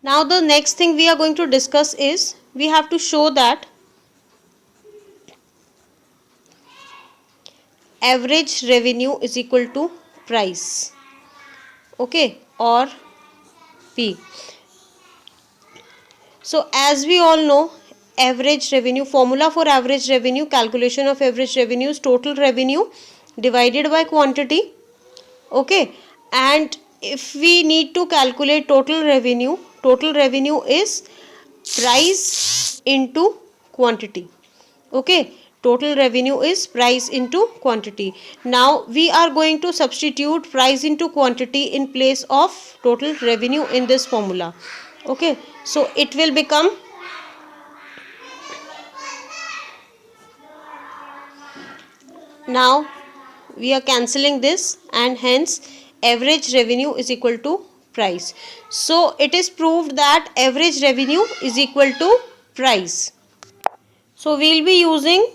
Now the next thing we are going to discuss is we have to show that average revenue is equal to price, okay, or P. So as we all know, average revenue, formula for average revenue, calculation of average revenue is total revenue divided by quantity, okay. And if we need to calculate total revenue is price into quantity, okay. Total revenue is price into quantity. Now we are going to substitute price into quantity in place of total revenue in this formula, okay. So it will become, now we are cancelling this, and hence average revenue is equal to price. So it is proved that average revenue is equal to price. So we will be using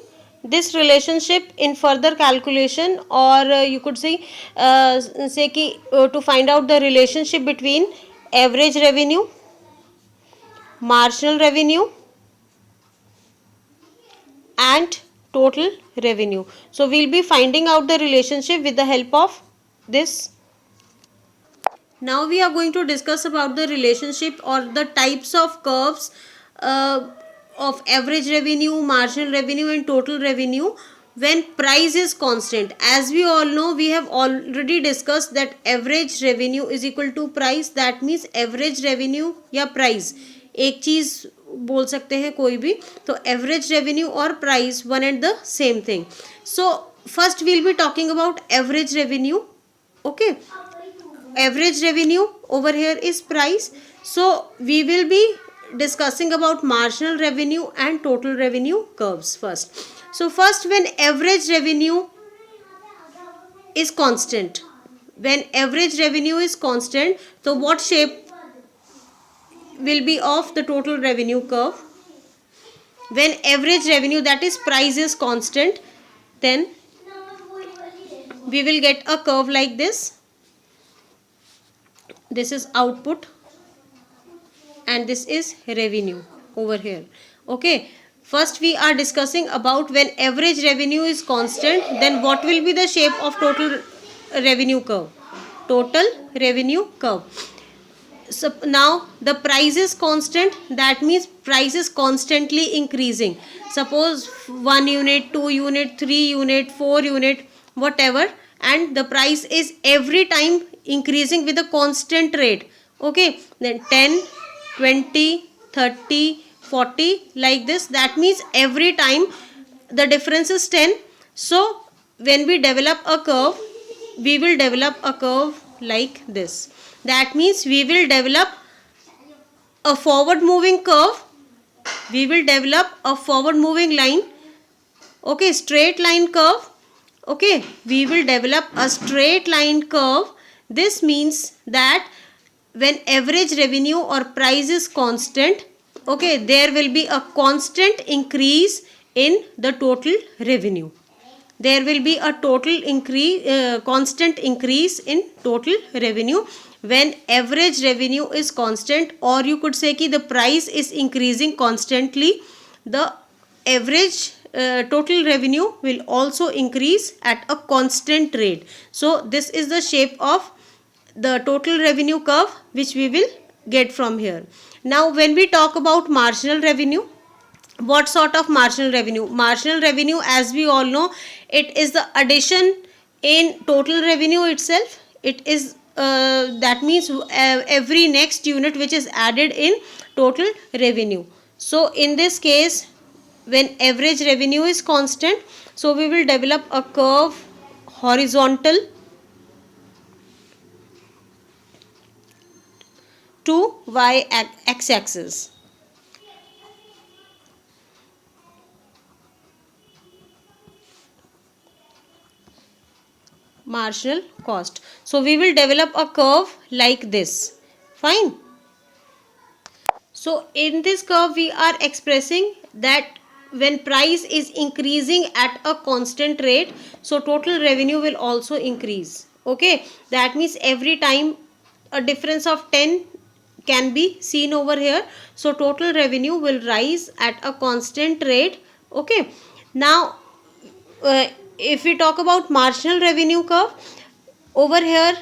this relationship in further calculation, or you could say ki, to find out the relationship between average revenue, marginal revenue and total revenue. So we will be finding out the relationship with the help of this. Now we are going to discuss about the relationship or the types of curves uh, of average revenue, marginal revenue and total revenue when price is constant. As we all know, we have already discussed that average revenue is equal to price. That means average revenue या price एक चीज बोल सकते हैं कोई भी, तो average revenue और price one and the same thing. So first we will be talking about average revenue, okay. Average revenue over here is price. So we will be discussing about marginal revenue and total revenue curves first. So first, when average revenue is constant, so what shape will be of the total revenue curve? When average revenue, that is price, is constant, then we will get a curve like this. This is output and this is revenue over here, okay. First we are discussing about when average revenue is constant, then what will be the shape of total revenue curve? Total revenue curve. So now the price is constant, that means price is constantly increasing. Suppose 1 unit, 2 unit, 3 unit, 4 unit, whatever, and the price is every time increasing with a constant rate, okay. Then 10, 20, 30, 40, like this. That means every time the difference is 10. So when we develop a curve, we will develop a curve like this. That means we will develop a forward moving curve, we will develop a forward moving line, okay, straight line curve, okay. We will develop a straight line curve. This means that when average revenue or price is constant, okay, there will be a constant increase in the total revenue. There will be a constant increase in total revenue when average revenue is constant, or you could say ki the price is increasing constantly, the average total revenue will also increase at a constant rate. So this is the shape of the total revenue curve which we will get from here. Now when we talk about marginal revenue, what sort of marginal revenue? Marginal revenue, as we all know, it is the addition in total revenue itself. It is that means every next unit which is added in total revenue. So in this case, when average revenue is constant, so we will develop a curve horizontal to y x-axis. Marginal cost. So we will develop a curve like this. Fine. So in this curve we are expressing that when price is increasing at a constant rate, so total revenue will also increase, okay. That means every time a difference of 10, can be seen over here. So total revenue will rise at a constant rate. Okay, now if we talk about marginal revenue curve, over here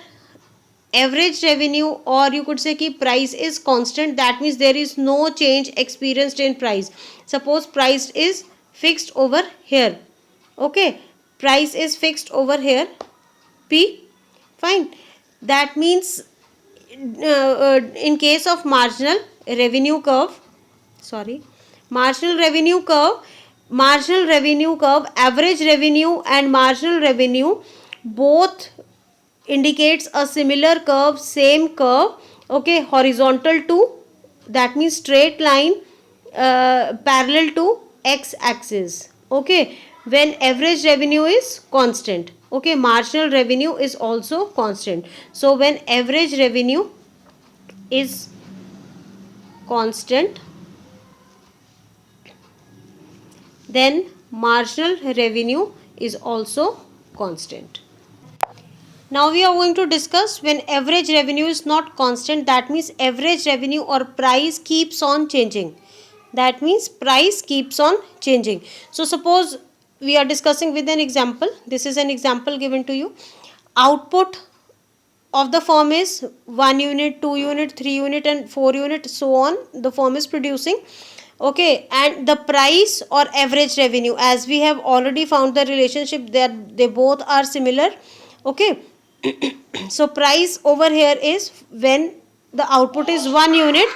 average revenue, or you could say ki price is constant, that means there is no change experienced in price. Suppose price is fixed over here. Okay, price is fixed over here, P. Fine. That means in case of revenue curve sorry marginal revenue curve, average revenue and marginal revenue both indicates a similar curve, same curve. Okay, horizontal to, that means straight line, parallel to x axis. Okay, when average revenue is constant. Okay, marginal revenue is also constant. So when average revenue is constant, then marginal revenue is also constant. Now we are going to discuss when average revenue is not constant, that means average revenue or price keeps on changing. That means price keeps on changing. So suppose we are discussing with an example. This is an example given to you. Output of the firm is 1 unit, 2 unit, 3 unit and 4 unit, so on the firm is producing. Okay, and the price or average revenue, as we have already found the relationship that they both are similar. Okay, so price over here is when the output is 1 unit.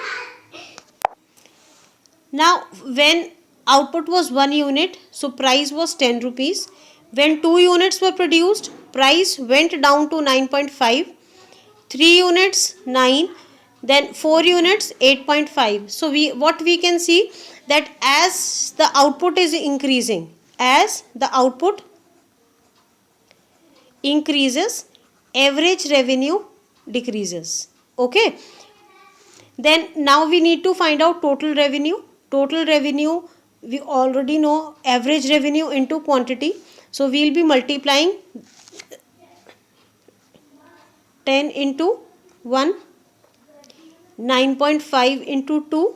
Now when output was 1 unit, so price was 10 rupees. When 2 units were produced, price went down to 9.5. 3 units 9, then 4 units 8.5. So what we can see, that as the output is increasing, as the output increases, average revenue decreases. Okay, then now we need to find out total revenue. Total revenue, we already know average revenue into quantity, so we will be multiplying 10 into 1, 9.5 into 2,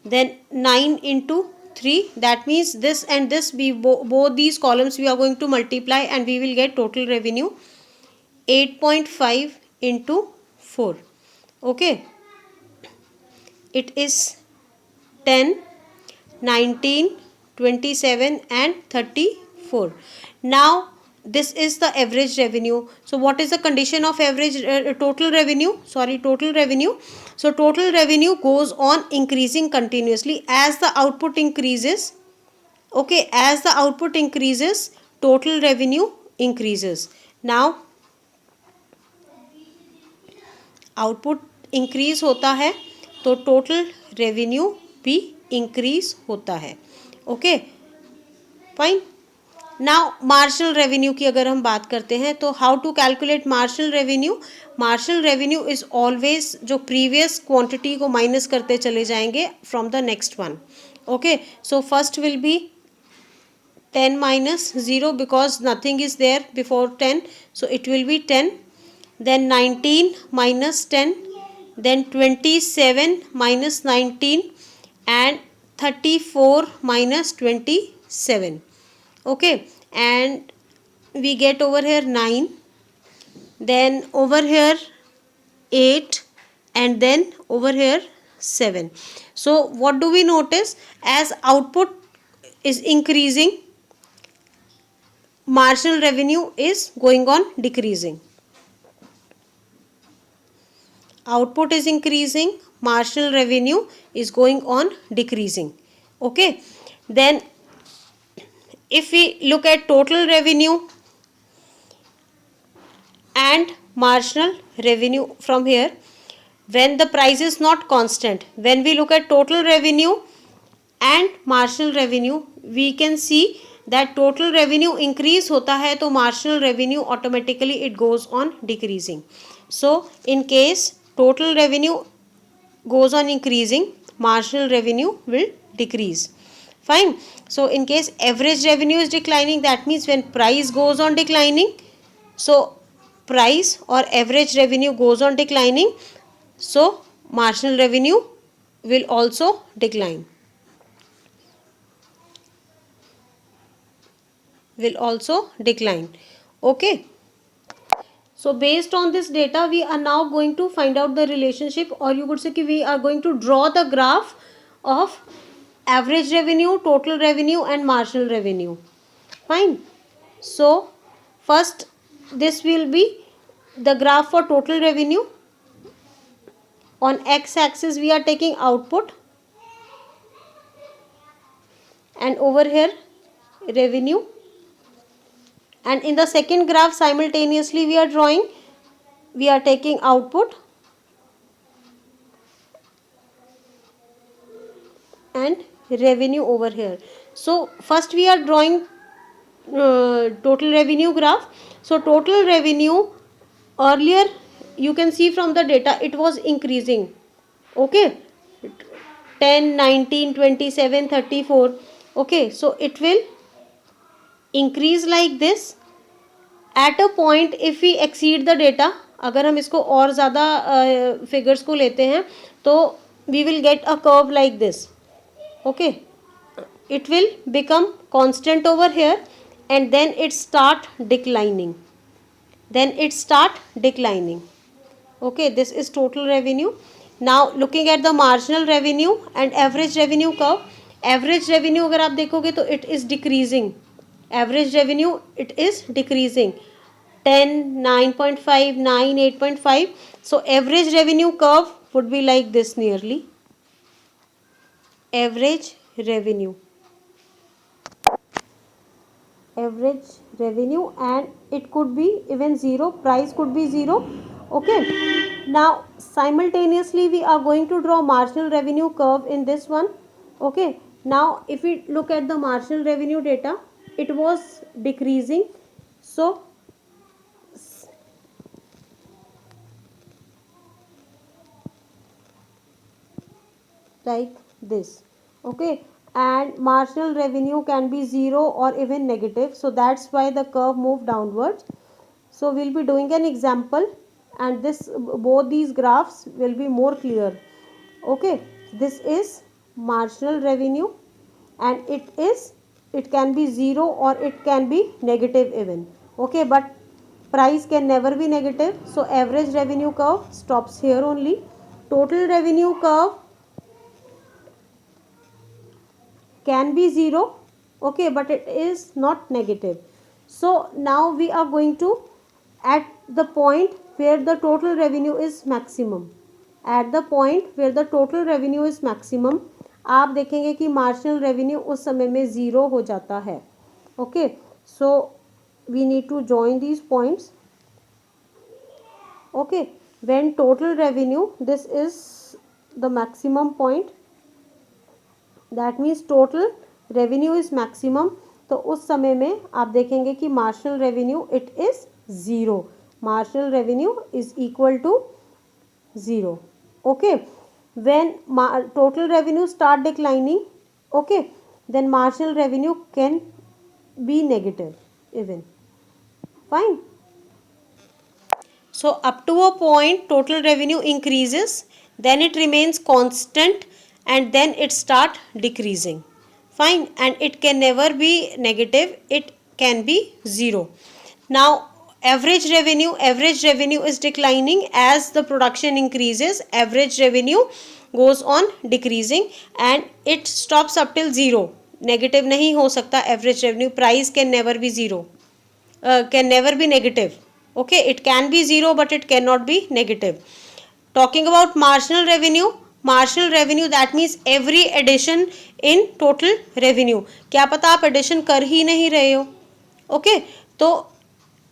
then 9 into 3. That means this and this, both these columns we are going to multiply and we will get total revenue 8.5 into 4. Okay, it is 10, 19, 27 and 34. Now this is the average revenue. So what is the condition of average total revenue? Total revenue. So total revenue goes on increasing continuously as the output increases. Okay, as the output increases, total revenue increases. Now output increase होता है तो total revenue भी increase होता है. Okay, fine. Now marginal revenue की अगर हम बात करते हैं तो how to calculate marginal revenue. Marginal revenue is always जो प्रीवियस क्वांटिटी को माइनस करते चले जाएंगे from the next one. Okay, so first will be 10 minus 0 because nothing is there before 10, so it will be 10. Then 19 minus 10, then 27 minus 19 and 34 minus 27. Okay, and we get over here 9, then over here 8 and then over here 7. So what do we notice? As output is increasing, marginal revenue is going on decreasing. Output is increasing, marginal revenue is going on decreasing. Okay, then if we look at total revenue and marginal revenue from here, when the price is not constant, when we look at total revenue and marginal revenue, we can see that total revenue increase होता है तो marginal revenue automatically it goes on decreasing. So in case total revenue goes on increasing, marginal revenue will decrease. Fine. So in case average revenue is declining, that means when price goes on declining, so price or average revenue goes on declining, so marginal revenue will also decline. Okay. So based on this data, we are now going to find out the relationship, or you could say we are going to draw the graph of average revenue, total revenue and marginal revenue. Fine. So first, this will be the graph for total revenue. On x-axis we are taking output, and over here revenue, and in the second graph simultaneously we are taking output and revenue over here. So first we are drawing total revenue graph. So total revenue, earlier you can see from the data it was increasing. Okay, 10, 19, 27, 34. Okay, so it will increase like this. At a point if we exceed the data, अगर हम इसको और ज़्यादा figures को लेते हैं तो we will get a curve like this. Okay, it will become constant over here and then it start declining. Okay, this is total revenue. Now looking at the marginal revenue and average revenue curve. Average revenue अगर आप देखोगे तो it is decreasing. Average revenue it is decreasing. 10, 9.5, 9, 8.5. So average revenue curve would be like this nearly. Average revenue, and it could be even zero. Price could be zero. Okay, now simultaneously we are going to draw marginal revenue curve in this one. Okay, now if we look at the marginal revenue data, it was decreasing. So like this. Okay, and marginal revenue can be zero or even negative, so that's why the curve moved downwards. So we'll be doing an example, and this both these graphs will be more clear. Okay, this is marginal revenue, and it can be zero or it can be negative even. Okay, but price can never be negative, so average revenue curve stops here only. Total revenue curve can be zero. Okay, but it is not negative. So now we are going to at the point where the total revenue is maximum. At the point where the total revenue is maximum, आप देखेंगे कि marginal revenue उस समय में zero हो जाता है. Okay, so we need to join these points. Okay, when total revenue, this is the maximum point, that means total revenue is maximum, तो उस समय में आप देखेंगे कि marginal revenue it is zero. Marginal revenue is equal to zero. Okay, when total revenue start declining, okay, then marginal revenue can be negative even. Fine. So up to a point total revenue increases, then it remains constant, and then it start decreasing. Fine, and it can never be negative, it can be zero. Now average revenue is declining. As the production increases, average revenue goes on decreasing and it stops up till zero. Negative नहीं हो सकता average revenue. Price can never be zero, can never be negative. Okay, it can be zero but it cannot be negative. Talking about marginal revenue, that means every addition in total revenue. क्या पता आप addition कर ही नहीं रहे हो. Okay, तो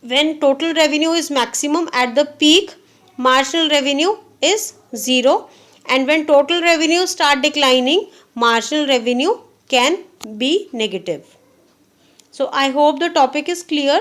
when total revenue is maximum, at the peak marginal revenue is zero, and when total revenue start declining, marginal revenue can be negative. So I hope the topic is clear.